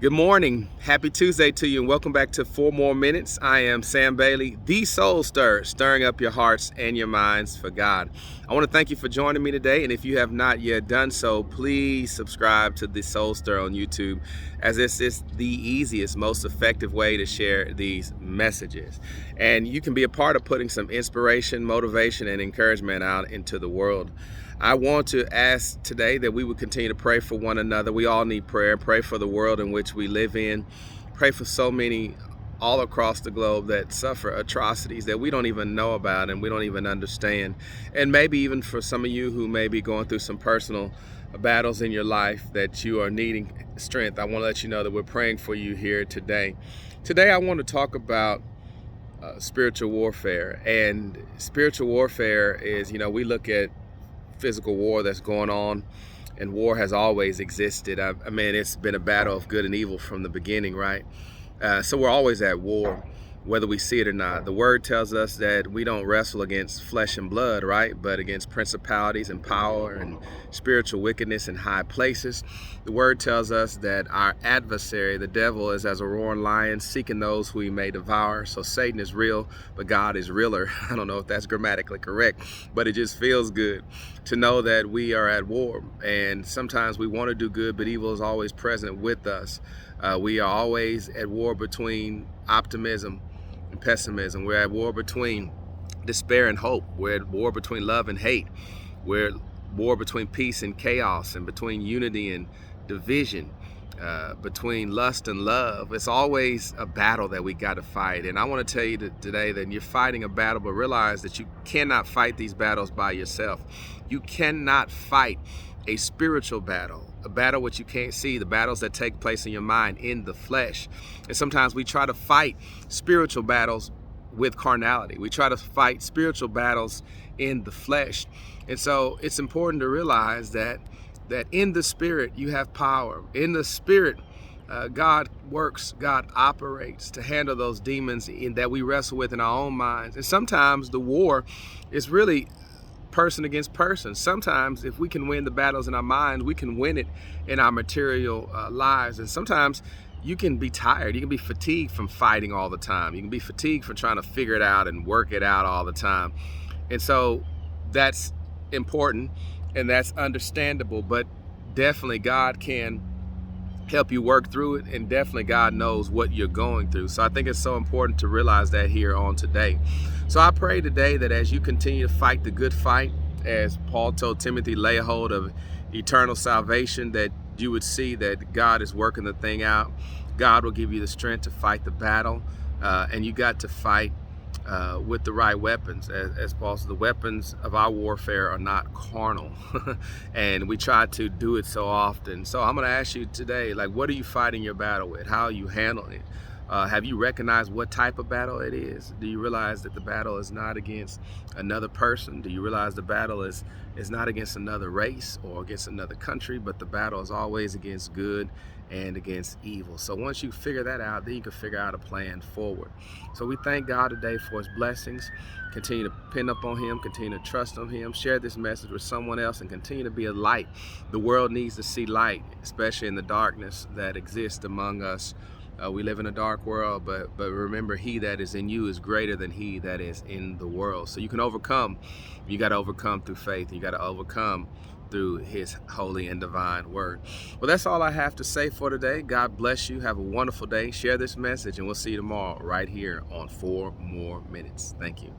Good morning. Happy Tuesday to you, and welcome back to 4 More Minutes. I am Sam Bailey, the Soul Stirrer, stirring up your hearts and your minds for God. I want to thank you for joining me today, and if you have not yet done so, please subscribe to the Soul Stirrer on YouTube, as this is the easiest, most effective way to share these messages. And you can be a part of putting some inspiration, motivation, and encouragement out into the world. I want to ask today that we would continue to pray for one another. We all need prayer. Pray for the world in which we live in. Pray for so many all across the globe that suffer atrocities that we don't even know about and we don't even understand. And maybe even for some of you who may be going through some personal battles in your life that you are needing strength, I want to let you know that we're praying for you here today. Today, I want to talk about spiritual warfare. And spiritual warfare is, we look at physical war that's going on, and war has always existed. I mean, it's been a battle of good and evil from the beginning, right? So we're always at war, whether we see it or not. The word tells us that we don't wrestle against flesh and blood, right? But against principalities and power and spiritual wickedness in high places. The word tells us that our adversary, the devil, is as a roaring lion seeking those who he may devour. So Satan is real, but God is realer. I don't know if that's grammatically correct, but it just feels good to know that we are at war. And sometimes we want to do good, but evil is always present with us. We are always at war between optimism and pessimism. We're at war between despair and hope. We're at war between love and hate. We're at war between peace and chaos, and between unity and division, between lust and love. It's always a battle that we got to fight. And I want to tell you today that you're fighting a battle, but realize that you cannot fight these battles by yourself. You cannot fight a spiritual battle, a battle which you can't see, the battles that take place in your mind, in the flesh. And sometimes we try to fight spiritual battles with carnality. We try to fight spiritual battles in the flesh. And so it's important to realize that in the spirit you have power. In the spirit, God works, God operates to handle those demons that we wrestle with in our own minds. And sometimes the war is really person against person. Sometimes if we can win the battles in our minds, we can win it in our material lives. And sometimes you can be tired. You can be fatigued from fighting all the time. You can be fatigued from trying to figure it out and work it out all the time. And so that's important and that's understandable, but definitely God can help you work through it, and definitely God knows what you're going through. So I think it's so important to realize that here on today. So I pray today that as you continue to fight the good fight, as Paul told Timothy, lay a hold of eternal salvation, that you would see that God is working the thing out. God will give you the strength to fight the battle, and you got to fight with the right weapons. As Paul said, the weapons of our warfare are not carnal. And we try to do it so often. So I'm going to ask you today, what are you fighting your battle with? How are you handling it? Have you recognized what type of battle it is? Do you realize that the battle is not against another person? Do you realize the battle is not against another race or against another country, but the battle is always against good and against evil? So once you figure that out, then you can figure out a plan forward. So we thank God today for his blessings. Continue to pin up on him, continue to trust on him, share this message with someone else, and continue to be a light. The world needs to see light, especially in the darkness that exists among us. We live in a dark world, but remember, he that is in you is greater than he that is in the world. So you can overcome. You got to overcome through faith. You got to overcome through his holy and divine word. Well, that's all I have to say for today. God bless you. Have a wonderful day. Share this message, and we'll see you tomorrow right here on 4 More Minutes. Thank you.